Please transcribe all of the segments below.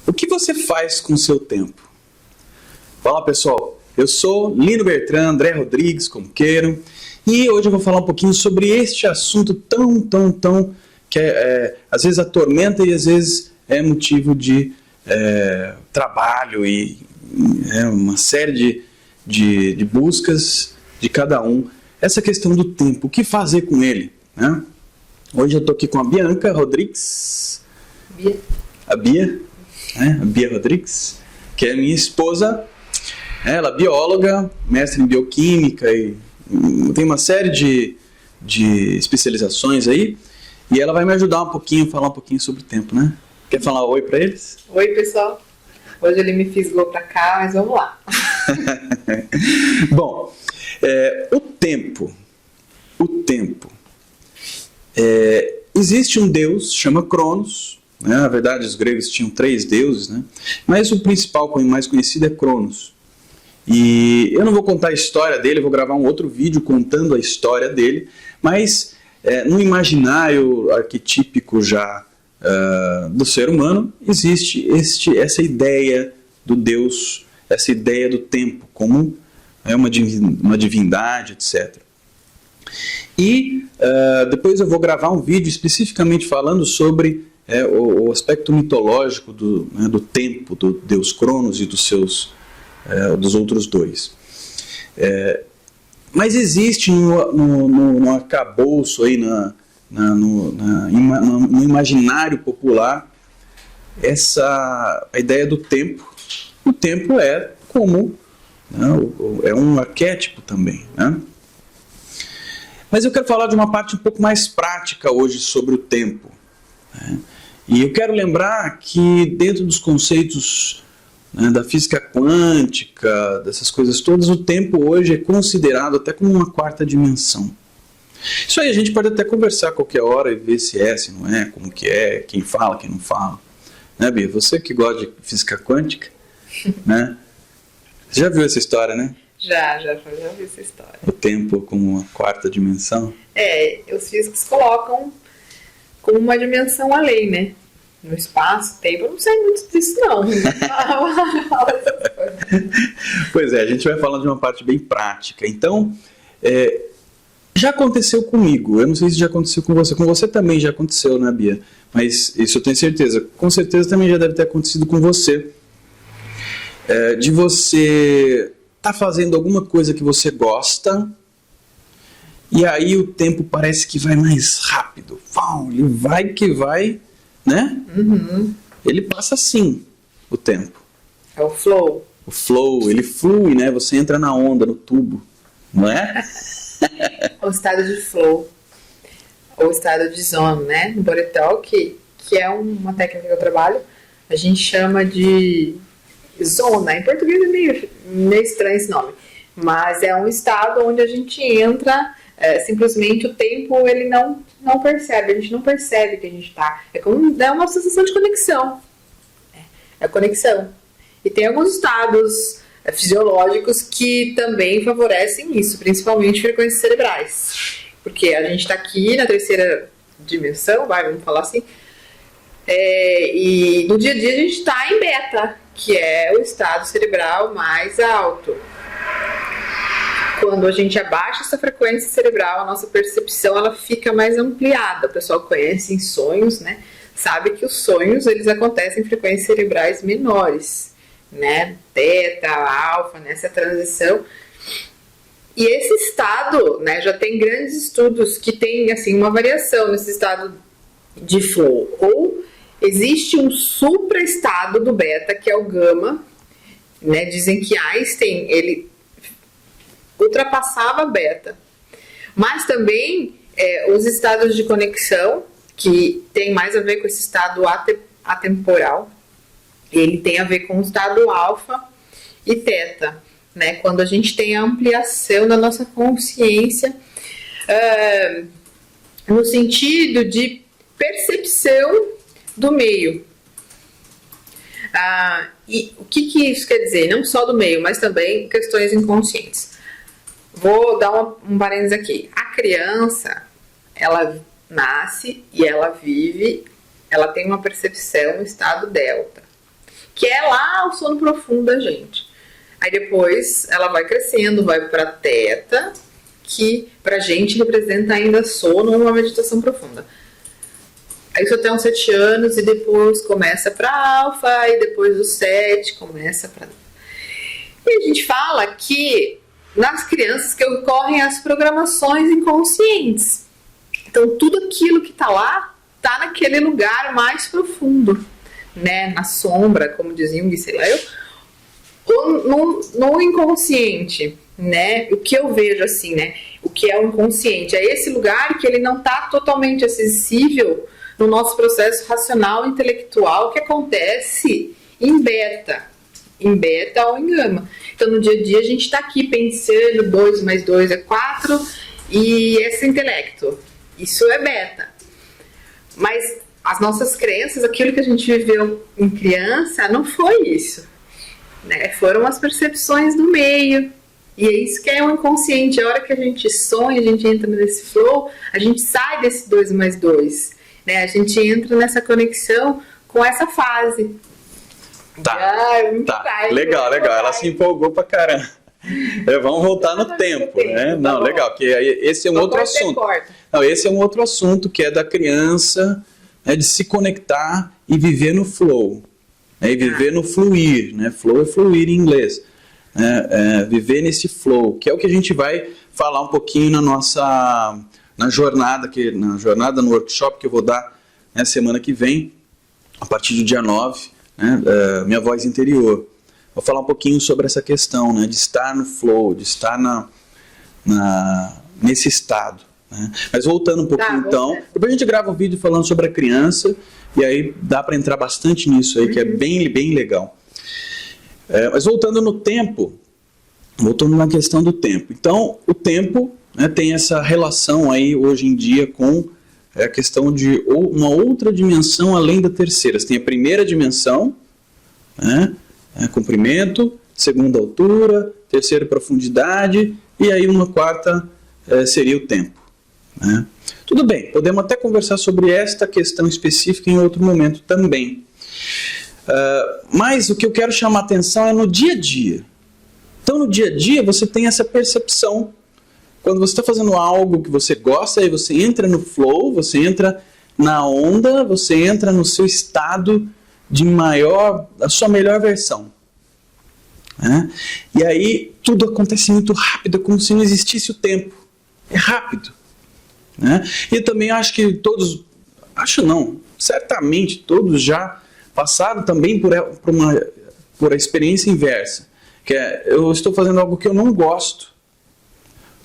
O que você faz com o seu tempo? Fala, pessoal, eu sou Lino Bertrand, André Rodrigues, como queiram, e hoje eu vou falar um pouquinho sobre este assunto tão que às vezes atormenta e às vezes é motivo de trabalho e uma série de buscas de cada um. Essa questão do tempo, o que fazer com ele, né? Hoje eu estou aqui com a Bianca Rodrigues, a Bia Rodrigues, que é minha esposa. Ela é bióloga, mestre em bioquímica e tem uma série de especializações aí. E ela vai me ajudar um pouquinho, falar um pouquinho sobre o tempo, né? Quer falar oi pra eles? Oi, pessoal. Hoje ele me fisgou pra cá, mas vamos lá. Bom, o tempo. Existe um deus, chama Cronos. Né? Na verdade, os gregos tinham 3 deuses, né? Mas o principal, mais conhecido, é Cronos. E eu não vou contar a história dele, vou gravar um outro vídeo contando a história dele, mas no imaginário arquetípico já do ser humano, existe essa ideia do Deus, essa ideia do tempo como uma divindade, etc. E depois eu vou gravar um vídeo especificamente falando sobre o aspecto mitológico do tempo, do Deus Cronos e dos outros 2. Mas existe no arcabouço, aí, no imaginário popular, a ideia do tempo. O tempo é como, né, é um arquétipo também, né? Mas eu quero falar de uma parte um pouco mais prática hoje sobre o tempo, né? E eu quero lembrar que dentro dos conceitos, né, da física quântica, dessas coisas todas, o tempo hoje é considerado até como uma 4ª dimensão. Isso aí a gente pode até conversar a qualquer hora e ver se não é, como que é, quem fala, quem não fala. Né, Bia? Você que gosta de física quântica, né? Você já viu essa história, né? Já vi essa história. O tempo como uma 4ª dimensão? Os físicos colocam como uma dimensão além, né? No espaço, tempo, eu não sei muito disso, não. Pois é, a gente vai falando de uma parte bem prática. Então, já aconteceu comigo, eu não sei se já aconteceu com você também já aconteceu, né, Bia? Mas isso eu tenho certeza. Com certeza também já deve ter acontecido com você. De você estar fazendo alguma coisa que você gosta, e aí o tempo parece que vai mais rápido. Ele vai que vai, né? Uhum. Ele passa assim, o tempo. É o flow. O flow, ele flui, né? Você entra na onda, no tubo, não é? O estado de flow. Ou estado de zone, né? No Body Talk, que é uma técnica que eu trabalho, a gente chama de zona. Em português é meio estranho esse nome. Mas é um estado onde a gente entra, simplesmente o tempo ele não percebe, a gente não percebe que a gente está. É uma sensação de conexão. É conexão. E tem alguns estados fisiológicos que também favorecem isso, principalmente frequências cerebrais. Porque a gente está aqui na 3ª dimensão, vamos falar assim, e no dia a dia a gente está em beta, que é o estado cerebral mais alto. Quando a gente abaixa essa frequência cerebral, a nossa percepção ela fica mais ampliada. O pessoal conhece em sonhos, né? Sabe que os sonhos eles acontecem em frequências cerebrais menores, né? Teta, alfa, nessa transição. E esse estado, né, já tem grandes estudos que tem assim, uma variação nesse estado de flow. Ou existe um supraestado do beta, que é o gama, né? Dizem que Einstein, ele ultrapassava beta. Mas também os estados de conexão, que tem mais a ver com esse estado atemporal, ele tem a ver com o estado alfa e teta, né? Quando a gente tem a ampliação da nossa consciência no sentido de percepção do meio. E o que isso quer dizer? Não só do meio, mas também questões inconscientes. Vou dar um parênteses aqui. A criança, ela nasce e ela vive, ela tem uma percepção no estado delta. que é lá o sono profundo da gente. Aí depois ela vai crescendo, vai para teta, que pra gente representa ainda sono ou uma meditação profunda. Aí isso até uns 7 anos e depois começa para alfa e depois dos 7 começa para... E a gente fala que nas crianças que ocorrem as programações inconscientes. Então tudo aquilo que está lá, está naquele lugar mais profundo, né? Na sombra, como dizia um sei lá eu, ou no inconsciente, né? O que eu vejo assim, né? O que é o inconsciente? É esse lugar que ele não está totalmente acessível no nosso processo racional e intelectual que acontece em beta ou em gama. Então no dia a dia a gente está aqui pensando 2 mais 2 é 4 e esse intelecto, isso é beta. Mas as nossas crenças, aquilo que a gente viveu em criança, não foi isso, né? Foram as percepções do meio. E é isso que é o inconsciente. A hora que a gente sonha, a gente entra nesse flow, a gente sai desse 2 mais 2. Né? A gente entra nessa conexão com essa fase. Tá. Legal. Ela se empolgou pra caramba. Vamos voltar no tempo, né? Não, legal, porque esse é um outro assunto. Não, esse é um outro assunto que é da criança, né, de se conectar e viver no flow, né, e viver no fluir, né? Flow é fluir em inglês. Viver nesse flow, que é o que a gente vai falar um pouquinho na jornada no workshop que eu vou dar na semana que vem, a partir do dia 9, né, Minha Voz Interior. Vou falar um pouquinho sobre essa questão, né, de estar no flow, de estar nesse estado. Né? Mas voltando um pouquinho então, depois a gente grava um vídeo falando sobre a criança, e aí dá para entrar bastante nisso aí, que é bem, bem legal. Mas voltando no tempo, voltando na questão do tempo. Então, o tempo, né, tem essa relação aí hoje em dia com a questão de uma outra dimensão além da terceira. Você tem a primeira dimensão, né, comprimento, segunda altura, terceira profundidade, e aí uma quarta seria o tempo. Né? Tudo bem, podemos até conversar sobre esta questão específica em outro momento também. Mas o que eu quero chamar a atenção é no dia a dia. Então no dia a dia você tem essa percepção. Quando você está fazendo algo que você gosta, aí você entra no flow, você entra na onda, você entra no seu estado a sua melhor versão. Né? E aí tudo acontece muito rápido, é como se não existisse o tempo. É rápido. Né? E eu também acho que certamente todos já passaram também por a experiência inversa, que é, eu estou fazendo algo que eu não gosto,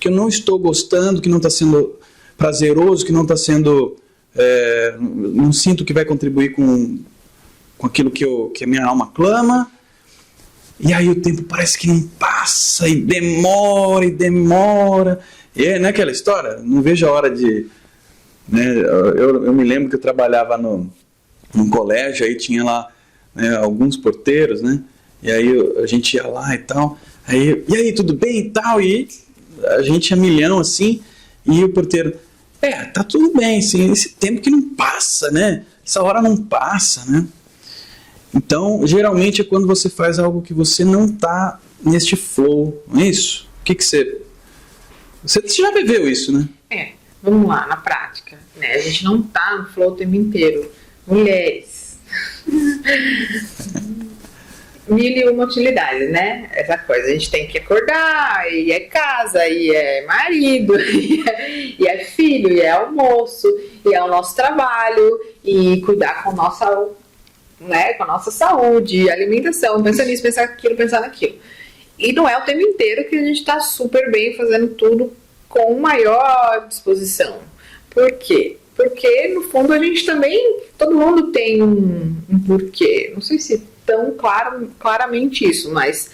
que eu não estou gostando, que não está sendo prazeroso, que não está sendo, não sinto que vai contribuir com aquilo que a minha alma clama, e aí o tempo parece que não passa, e demora, e não é aquela história? Não vejo a hora de... Né, eu me lembro que eu trabalhava num colégio, aí tinha lá, né, alguns porteiros, né? E aí a gente ia lá e tal, e aí, tudo bem e tal, e a gente é milhão assim, e o porteiro, tá tudo bem, assim, esse tempo que não passa, né? Essa hora não passa, né? Então, geralmente é quando você faz algo que você não está neste flow, não é isso? O que você já viveu isso, né? Vamos lá, na prática, né? A gente não tá no flow o tempo inteiro. Mulheres. 1001 utilidades, né? Essa coisa, a gente tem que acordar, e é casa, e é marido, e é filho, e é almoço, e é o nosso trabalho, e cuidar com a nossa saúde, alimentação, pensar nisso, pensar aquilo, pensar naquilo. E não é o tempo inteiro que a gente tá super bem fazendo tudo com maior disposição. Por quê? Porque, no fundo, a gente também... Todo mundo tem um porquê. Não sei se tão claramente isso, mas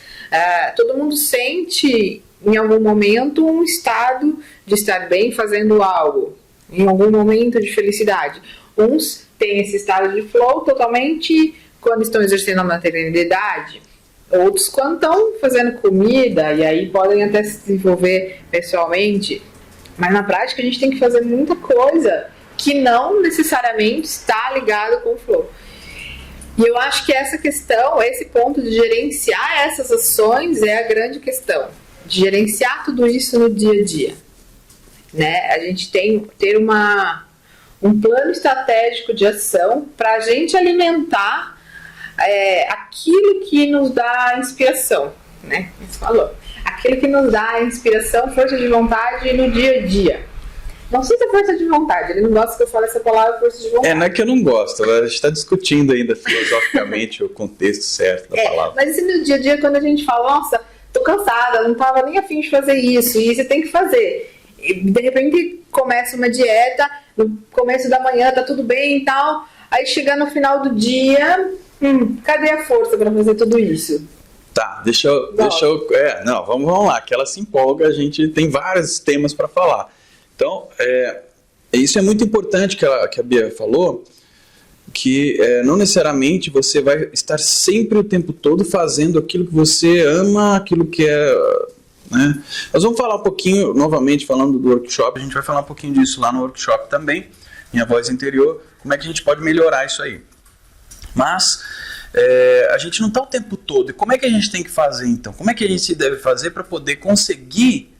todo mundo sente, em algum momento, um estado de estar bem fazendo algo. Em algum momento de felicidade. Uns têm esse estado de flow totalmente quando estão exercendo a maternidade. Outros quando estão fazendo comida, e aí podem até se desenvolver pessoalmente, mas na prática a gente tem que fazer muita coisa que não necessariamente está ligado com o flow. E eu acho que essa questão, esse ponto de gerenciar essas ações é a grande questão. De gerenciar tudo isso no dia a dia. Né? A gente ter um plano estratégico de ação para a gente alimentar aquilo que nos dá inspiração. Né? Você falou. Aquilo que nos dá inspiração, força de vontade no dia a dia. Não sei se é força de vontade, ele não gosta que eu fale essa palavra força de vontade. Não é que eu não gosto, a gente está discutindo ainda filosoficamente o contexto certo da palavra. Mas assim, no dia a dia, quando a gente fala, nossa, tô cansada, não tava nem a fim de fazer isso, e você tem que fazer. E de repente começa uma dieta, no começo da manhã tá tudo bem e tal, aí chega no final do dia, cadê a força para fazer tudo isso? Tá, deixa eu vamos lá, que ela se empolga, a gente tem vários temas para falar. Então, isso é muito importante que a Bia falou, que não necessariamente você vai estar sempre o tempo todo fazendo aquilo que você ama, aquilo que é... Né? Nós vamos falar um pouquinho, novamente falando do workshop, a gente vai falar um pouquinho disso lá no workshop também, Minha Voz Interior, como é que a gente pode melhorar isso aí. Mas a gente não está o tempo todo, e como é que a gente tem que fazer então? Como é que a gente deve fazer para poder conseguir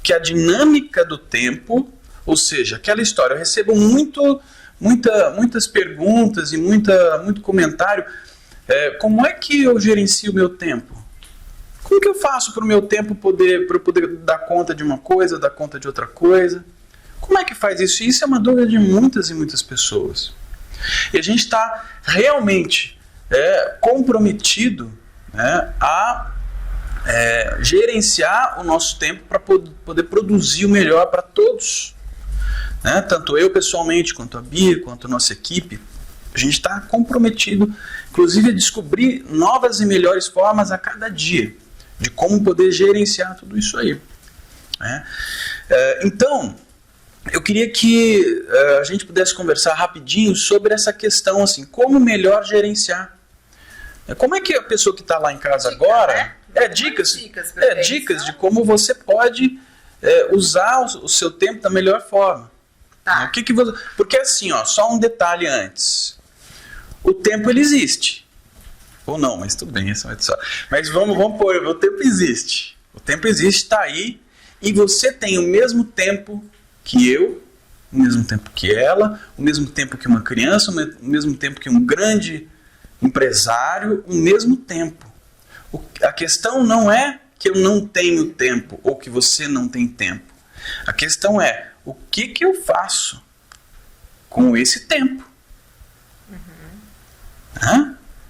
que a dinâmica do tempo, ou seja, aquela história, eu recebo muitas perguntas e muito comentário, como é que eu gerencio o meu tempo? Como que eu faço para o meu tempo para eu poder dar conta de uma coisa, dar conta de outra coisa? Como é que faz isso? Isso é uma dúvida de muitas e muitas pessoas. E a gente está realmente comprometido, né, a gerenciar o nosso tempo para poder produzir o melhor para todos. Né? Tanto eu pessoalmente, quanto a Bia, quanto a nossa equipe, a gente está comprometido, inclusive, a descobrir novas e melhores formas a cada dia, de como poder gerenciar tudo isso aí. Né? Então, eu queria que a gente pudesse conversar rapidinho sobre essa questão, assim, como melhor gerenciar. Como é que a pessoa que está lá em casa agora... Né? Dicas de como você pode usar o seu tempo da melhor forma. Tá. Porque assim, só um detalhe antes. O tempo ele existe. Ou não, mas tudo bem. Mas vamos pôr, o tempo existe. O tempo existe, está aí. E você tem o mesmo tempo que eu, o mesmo tempo que ela, o mesmo tempo que uma criança, o mesmo tempo que um grande empresário, o mesmo tempo. A questão não é que eu não tenho tempo ou que você não tem tempo. A questão é o que eu faço com esse tempo.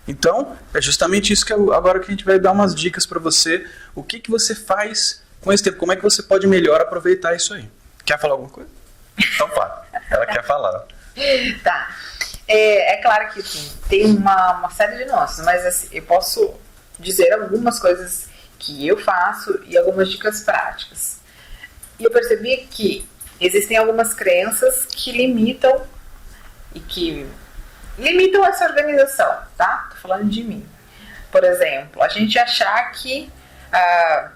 Então, é justamente isso que agora que a gente vai dar umas dicas para você. O que você faz com esse tempo? Como é que você pode melhor aproveitar isso aí? Quer falar alguma coisa? Então fala. Ela quer falar. Tá. É claro que assim, tem uma série de nuances, mas assim, eu posso dizer algumas coisas que eu faço e algumas dicas práticas. E eu percebi que existem algumas crenças que limitam essa organização, tá? Tô falando de mim. Por exemplo, a gente achar que a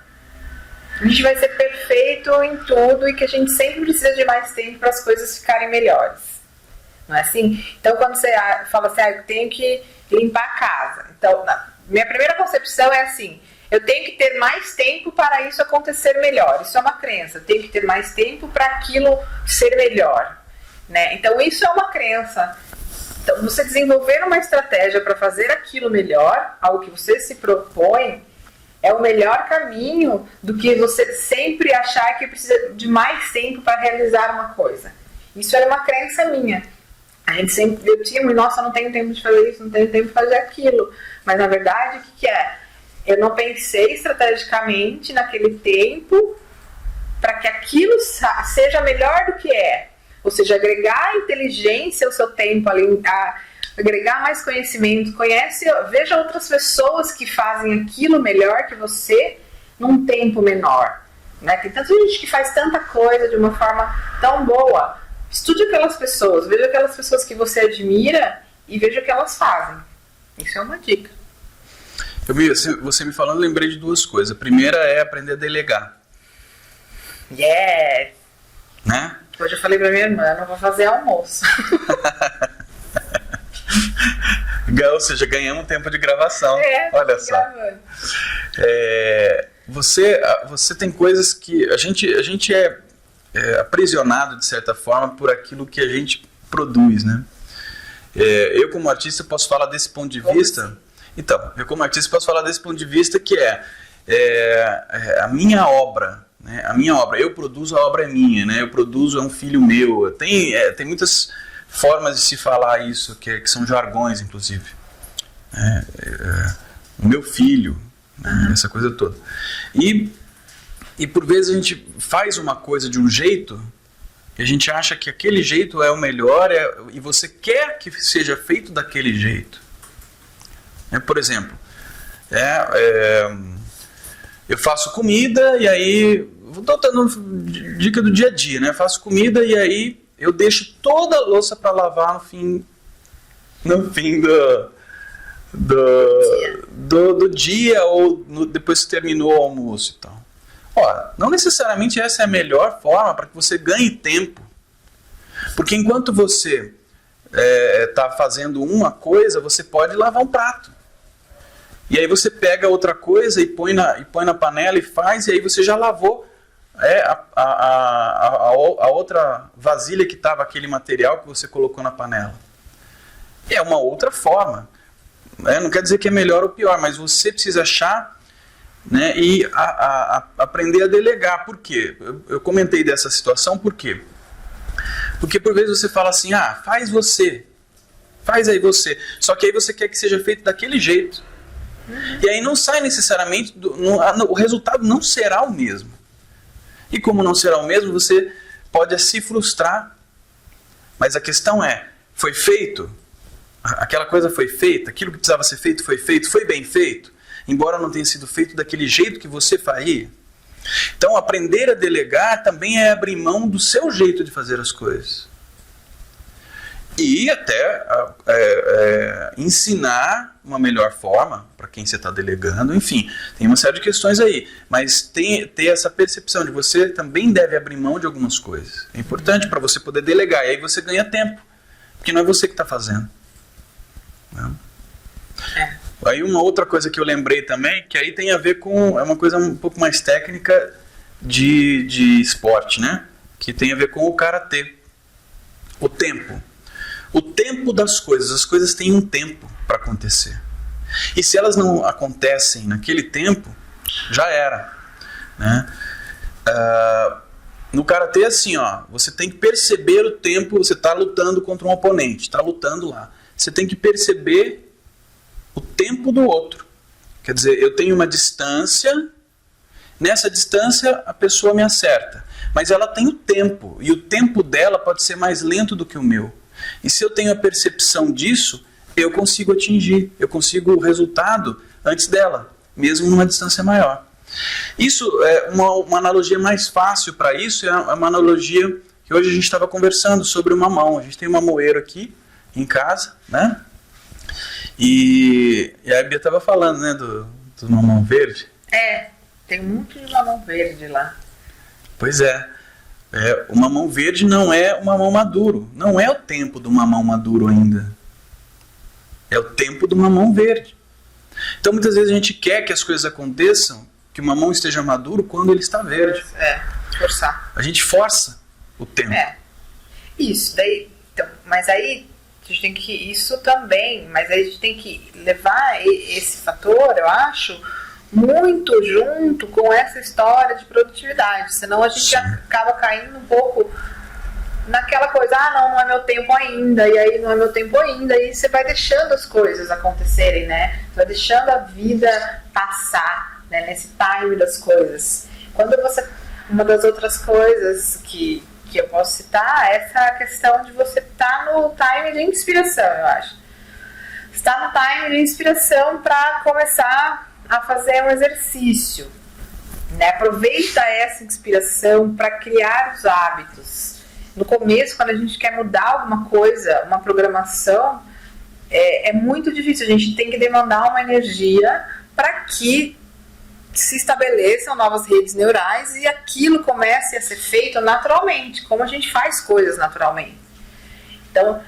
gente vai ser perfeito em tudo e que a gente sempre precisa de mais tempo para as coisas ficarem melhores. Não é assim? Então, quando você fala assim, eu tenho que limpar a casa. Então, minha primeira concepção é assim, eu tenho que ter mais tempo para isso acontecer melhor. Isso é uma crença, eu tenho que ter mais tempo para aquilo ser melhor. Né? Então, isso é uma crença. Então, você desenvolver uma estratégia para fazer aquilo melhor, algo que você se propõe, é o melhor caminho do que você sempre achar que precisa de mais tempo para realizar uma coisa. Isso era uma crença minha. Eu tinha, nossa, eu não tenho tempo de fazer isso, não tenho tempo de fazer aquilo. Mas, na verdade, o que é? Eu não pensei estrategicamente naquele tempo para que aquilo seja melhor do que é. Ou seja, agregar inteligência ao seu tempo ali, agregar mais conhecimento, veja outras pessoas que fazem aquilo melhor que você num tempo menor. Né? Tem tanta gente que faz tanta coisa de uma forma tão boa. Estude aquelas pessoas, veja aquelas pessoas que você admira e veja o que elas fazem. Isso é uma dica. Você me falando, lembrei de duas coisas. A primeira é aprender a delegar. Yes! Né? Hoje eu falei pra minha irmã, não vou fazer almoço. Ou seja, ganhamos tempo de gravação. Olha só. Você tem coisas que... A gente é aprisionado, de certa forma, por aquilo que a gente produz, né? Eu, como artista, posso falar desse ponto de vista... Então, eu como artista posso falar desse ponto de vista que a minha obra, né? A minha obra, eu produzo, a obra é minha, né? Eu produzo, é um filho meu. Tem muitas formas de se falar isso, que são jargões, inclusive. O meu filho, né? Essa coisa toda. E por vezes a gente faz uma coisa de um jeito e a gente acha que aquele jeito é o melhor e você quer que seja feito daquele jeito. Por exemplo, eu faço comida e aí... Estou dando dica do dia a dia, né? Faço comida e aí eu deixo toda a louça para lavar no fim do dia ou depois que terminou o almoço e tal. Não necessariamente essa é a melhor forma para que você ganhe tempo. Porque enquanto você está fazendo uma coisa, você pode lavar um prato. E aí você pega outra coisa e põe na panela e faz, e aí você já lavou a outra vasilha que estava aquele material que você colocou na panela. É uma outra forma. Não quer dizer que é melhor ou pior, mas você precisa achar, né, e aprender a delegar. Por quê? Eu comentei dessa situação, por quê? Porque por vezes você fala assim, faz você, faz aí você, só que aí você quer que seja feito daquele jeito. E aí não sai necessariamente, o resultado não será o mesmo. E como não será o mesmo, você pode se frustrar. Mas a questão foi feito? Aquela coisa foi feita? Aquilo que precisava ser feito? Foi bem feito? Embora não tenha sido feito daquele jeito que você faria. Então, aprender a delegar também é abrir mão do seu jeito de fazer as coisas. E até ensinar uma melhor forma para quem você está delegando. Enfim, tem uma série de questões aí. Mas ter essa percepção de você também deve abrir mão de algumas coisas. É importante para você poder delegar. E aí você ganha tempo. Porque não é você que está fazendo. Não. Aí uma outra coisa que eu lembrei também, que aí tem a ver com... É uma coisa um pouco mais técnica de esporte, né? Que tem a ver com o karatê. O tempo. O tempo das coisas. As coisas têm um tempo para acontecer. E se elas não acontecem naquele tempo, já era. Né? No karatê é assim, você tem que perceber o tempo. Você está lutando contra um oponente, está lutando lá. Você tem que perceber o tempo do outro. Quer dizer, eu tenho uma distância, nessa distância a pessoa me acerta. Mas ela tem o tempo, e o tempo dela pode ser mais lento do que o meu. E se eu tenho a percepção disso, eu consigo atingir, eu consigo o resultado antes dela, mesmo numa distância maior. Isso é uma analogia mais fácil para isso, é uma analogia que hoje a gente estava conversando sobre o mamão. A gente tem um mamoeiro aqui em casa, né? E a Bia estava falando, né, do mamão verde. Tem muito de mamão verde lá. Pois é. O mamão verde não é o mamão maduro. Não é o tempo do mamão maduro ainda. É o tempo do mamão verde. Então muitas vezes a gente quer que as coisas aconteçam, que o mamão esteja maduro quando ele está verde. Forçar. A gente força o tempo. Isso, daí... Então, mas aí a gente tem que... Isso também, mas aí a gente tem que levar esse fator, eu acho, muito junto com essa história de produtividade. Senão a gente acaba caindo um pouco naquela coisa, não é meu tempo ainda, e aí não é meu tempo ainda, e você vai deixando as coisas acontecerem, né? Você vai deixando a vida passar, né? Nesse time das coisas. Uma das outras coisas que eu posso citar é essa questão de você estar no time de inspiração, eu acho. Está no time de inspiração para começar a fazer um exercício, né? Aproveita essa inspiração para criar os hábitos. No começo, quando a gente quer mudar alguma coisa, uma programação, é muito difícil. A gente tem que demandar uma energia para que se estabeleçam novas redes neurais e aquilo comece a ser feito naturalmente, como a gente faz coisas naturalmente. Então,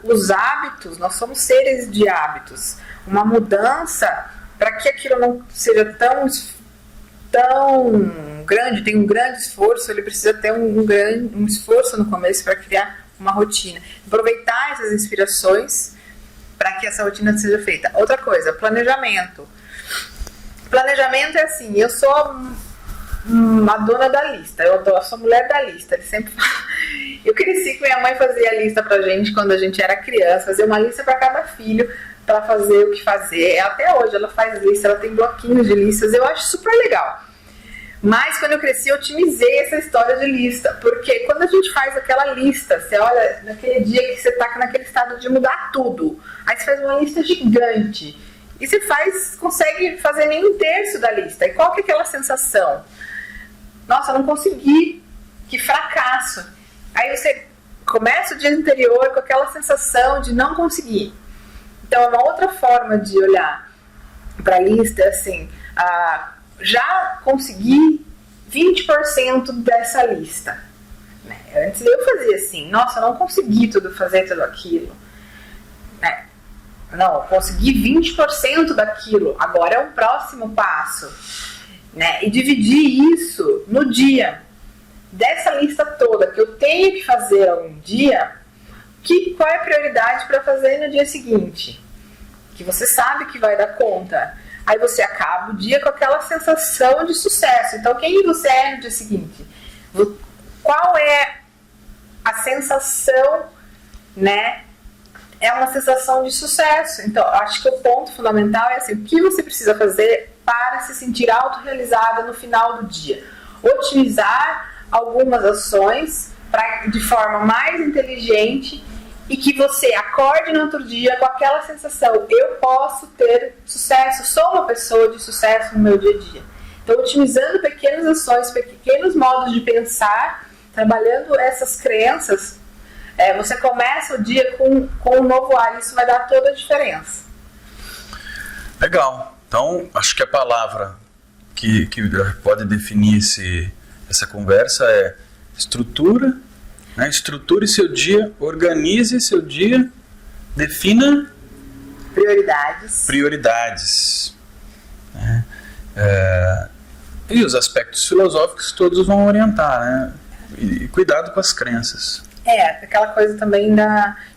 os hábitos, nós somos seres de hábitos. Uma mudança, para que aquilo não seja tão grande, tem um grande esforço, ele precisa ter um esforço no começo para criar uma rotina. Aproveitar essas inspirações para que essa rotina seja feita. Outra coisa, planejamento. Planejamento é assim, eu sou a dona da lista, eu sou a mulher da lista. Ele sempre fala. Eu cresci com minha mãe fazia a lista pra gente quando a gente era criança, fazia uma lista para cada filho, para fazer o que fazer. Até hoje ela faz lista, ela tem bloquinhos de listas, eu acho super legal. Mas quando eu cresci, eu otimizei essa história de lista, porque quando a gente faz aquela lista, você olha naquele dia que você tá naquele estado de mudar tudo, aí você faz uma lista gigante, e você consegue fazer nem um terço da lista. E qual que é aquela sensação? Nossa, eu não consegui, que fracasso. Aí você começa o dia anterior com aquela sensação de não conseguir. Então, uma outra forma de olhar para a lista é assim, já consegui 20% dessa lista. Antes eu fazia assim, nossa, eu não consegui fazer tudo aquilo. Não, eu consegui 20% daquilo, agora é o próximo passo. E dividir isso no dia. Dessa lista toda que eu tenho que fazer algum dia, qual é a prioridade para fazer no dia seguinte? Que você sabe que vai dar conta. Aí você acaba o dia com aquela sensação de sucesso. Então, quem você é no dia seguinte? Qual é a sensação, É uma sensação de sucesso. Então, acho que o ponto fundamental é assim, o que você precisa fazer para se sentir autorrealizada no final do dia. Otimizar algumas ações de forma mais inteligente e que você acorde no outro dia com aquela sensação, eu posso ter sucesso, sou uma pessoa de sucesso no meu dia a dia. Então, otimizando pequenas ações, pequenos modos de pensar, trabalhando essas crenças, você começa o dia com um novo ar, isso vai dar toda a diferença. Legal. Então, acho que a palavra que pode definir essa conversa é estrutura. Estruture seu dia, organize seu dia, defina prioridades. E os aspectos filosóficos todos vão orientar, E cuidado com as crenças. Aquela coisa também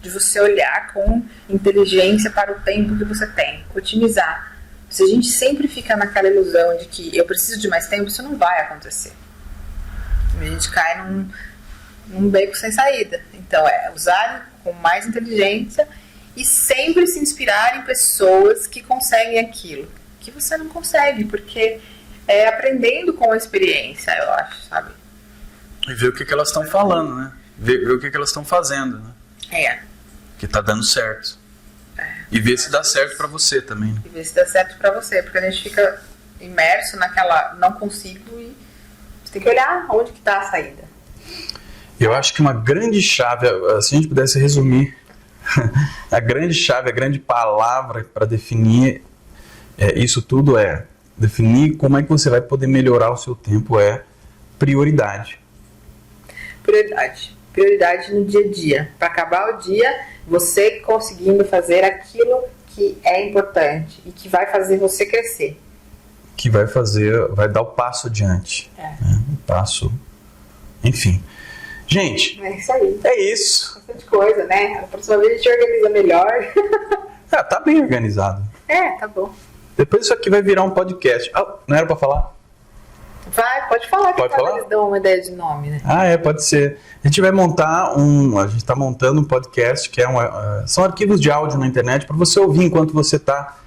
de você olhar com inteligência para o tempo que você tem, otimizar. Se a gente sempre fica naquela ilusão de que eu preciso de mais tempo, isso não vai acontecer. A gente cai num beco sem saída. Então, usar com mais inteligência e sempre se inspirar em pessoas que conseguem aquilo que você não consegue, porque é aprendendo com a experiência, eu acho, sabe? E ver o que elas estão falando, Ver o que elas estão fazendo, Que tá dando certo. E ver se dá certo pra você também. E ver se dá certo pra você, porque a gente fica imerso naquela não consigo e você tem que olhar onde que tá a saída. Eu acho que uma grande chave, se a gente pudesse resumir, a grande palavra para definir isso tudo definir como é que você vai poder melhorar o seu tempo prioridade. Prioridade no dia a dia. Para acabar o dia, você conseguindo fazer aquilo que é importante e que vai fazer você crescer. Que vai dar o passo adiante. O passo, enfim. Gente, é isso aí. É isso. Bastante coisa, A próxima vez a gente organiza melhor. Tá bem organizado. Tá bom. Depois isso aqui vai virar um podcast. Não era pra falar? Pode falar. Pode falar? Eles dão uma ideia de nome, Pode ser. A gente vai montar a gente está montando um podcast que são arquivos de áudio na internet para você ouvir enquanto você está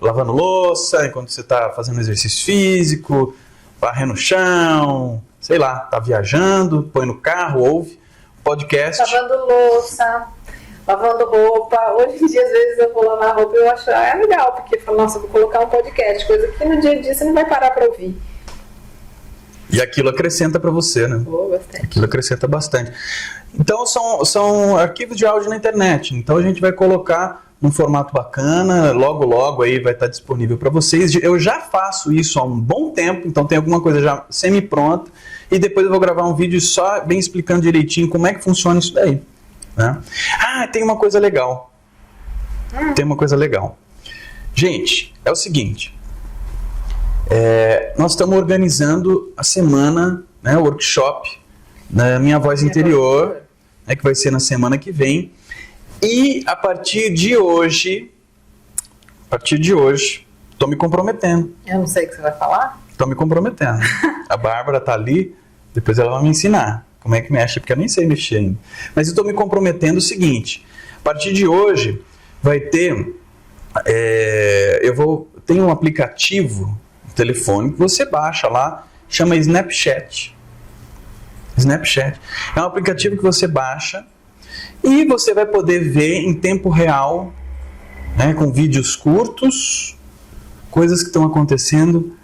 lavando louça, enquanto você está fazendo exercício físico, varrendo o chão, sei lá, tá viajando, põe no carro, ouve podcast. Lavando louça, lavando roupa. Hoje em dia, às vezes, eu vou lavar roupa e eu acho legal, porque eu falo, nossa, vou colocar um podcast, coisa que no dia a dia você não vai parar para ouvir. E aquilo acrescenta para você, Bastante. Aquilo acrescenta bastante. Então, são arquivos de áudio na internet. Então, a gente vai colocar num formato bacana, logo aí vai estar disponível para vocês. Eu já faço isso há um bom tempo, então tem alguma coisa já semi-pronta, e depois eu vou gravar um vídeo só bem explicando direitinho como é que funciona isso daí, né? Tem uma coisa legal. Gente, é o seguinte, nós estamos organizando a semana, né, o workshop da Minha Voz Interior, que vai ser na semana que vem. E a partir de hoje, estou me comprometendo. Eu não sei o que você vai falar. Estou me comprometendo. A Bárbara está ali, depois ela vai me ensinar como é que mexe, porque eu nem sei mexer ainda. Mas eu estou me comprometendo o seguinte, a partir de hoje vai ter, tem um aplicativo no telefone que você baixa lá, chama Snapchat. Snapchat. É um aplicativo que você baixa e você vai poder ver em tempo real, né, com vídeos curtos, coisas que estão acontecendo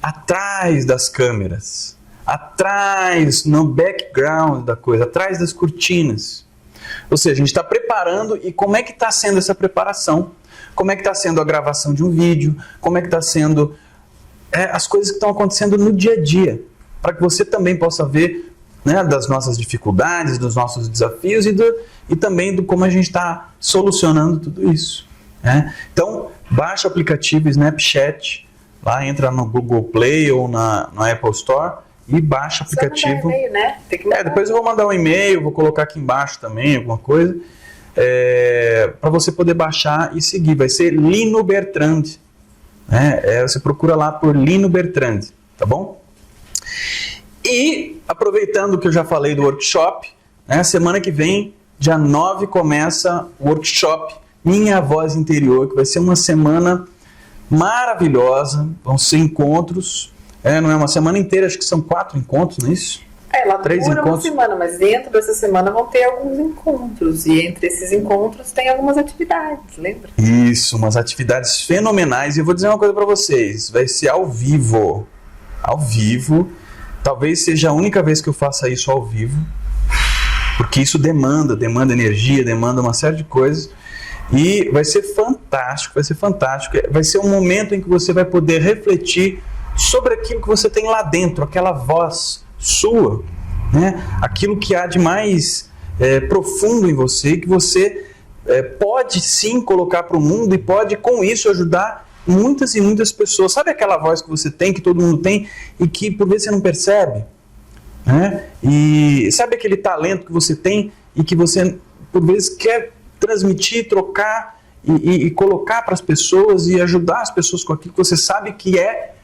atrás das câmeras, atrás, no background da coisa, atrás das cortinas. Ou seja, a gente está preparando, e como é que está sendo essa preparação? Como é que está sendo a gravação de um vídeo? Como é que está sendo as coisas que estão acontecendo no dia a dia? Para que você também possa ver, né, das nossas dificuldades, dos nossos desafios e também do como a gente está solucionando tudo isso, né? Então, baixa o aplicativo Snapchat, lá entra no Google Play ou no Apple Store e baixa o aplicativo. Mandar e-mail, né? Tem que mandar. Depois eu vou mandar um e-mail, vou colocar aqui embaixo também alguma coisa, para você poder baixar e seguir. Vai ser Lino Bertrand, né? Você procura lá por Lino Bertrand, tá bom? E, aproveitando que eu já falei do workshop, né, semana que vem, dia 9, começa o workshop Minha Voz Interior, que vai ser uma semana maravilhosa, vão ser encontros, não é uma semana inteira, acho que são 4 encontros, não é isso? Ela 3 dura encontros. uma semana, mas dentro dessa semana vão ter alguns encontros, e entre esses encontros tem algumas atividades, lembra? Isso, umas atividades fenomenais, e eu vou dizer uma coisa para vocês, vai ser ao vivo, talvez seja a única vez que eu faça isso ao vivo, porque isso demanda energia, demanda uma série de coisas, e vai ser fantástico, vai ser um momento em que você vai poder refletir sobre aquilo que você tem lá dentro, aquela voz sua, né? Aquilo que há de mais profundo em você, que você pode sim colocar para o mundo e pode com isso ajudar muitas e muitas pessoas. Sabe aquela voz que você tem, que todo mundo tem e que por vezes você não percebe, né? E sabe aquele talento que você tem e que você por vezes quer transmitir, trocar e colocar para as pessoas e ajudar as pessoas com aquilo que você sabe que é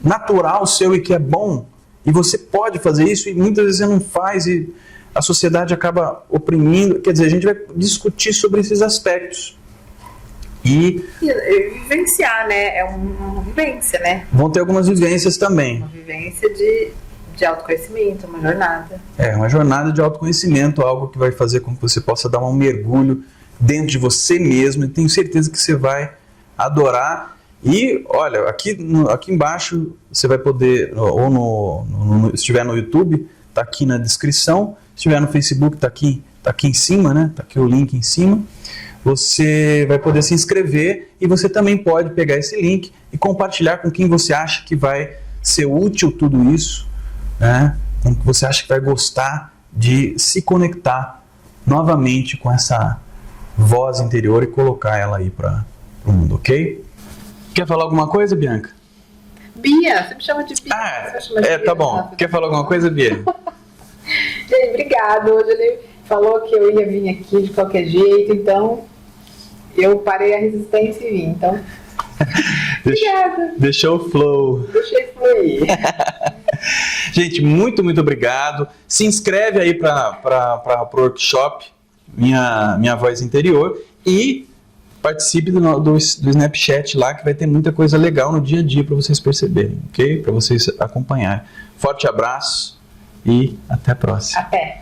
natural seu e que é bom, e você pode fazer isso e muitas vezes você não faz e a sociedade acaba oprimindo. Quer dizer, a gente vai discutir sobre esses aspectos e vivenciar, né? É uma vivência, né? Vão ter algumas vivências também. Uma vivência de autoconhecimento, uma jornada. Uma jornada de autoconhecimento, algo que vai fazer com que você possa dar um mergulho dentro de você mesmo, e tenho certeza que você vai adorar. E olha, aqui embaixo você vai poder, ou se estiver no YouTube, está aqui na descrição, se estiver no Facebook, está aqui em cima, né? Está aqui o link em cima. Você vai poder se inscrever e você também pode pegar esse link e compartilhar com quem você acha que vai ser útil tudo isso, né? Com quem você acha que vai gostar de se conectar novamente com essa voz interior e colocar ela aí para o mundo, ok? Quer falar alguma coisa, Bianca? Bia, você me chama de Bia. Tá bom. Quer falar alguma coisa, Bia? Gente, obrigado. Hoje ele falou que eu ia vir aqui de qualquer jeito, então eu parei a resistência e vim. Então, obrigada. Deixou o flow. Deixei fluir. Gente, muito obrigado. Se inscreve aí para o workshop Minha Voz Interior e participe do Snapchat lá, que vai ter muita coisa legal no dia a dia para vocês perceberem, ok? Para vocês acompanharem. Forte abraço e até a próxima. Até.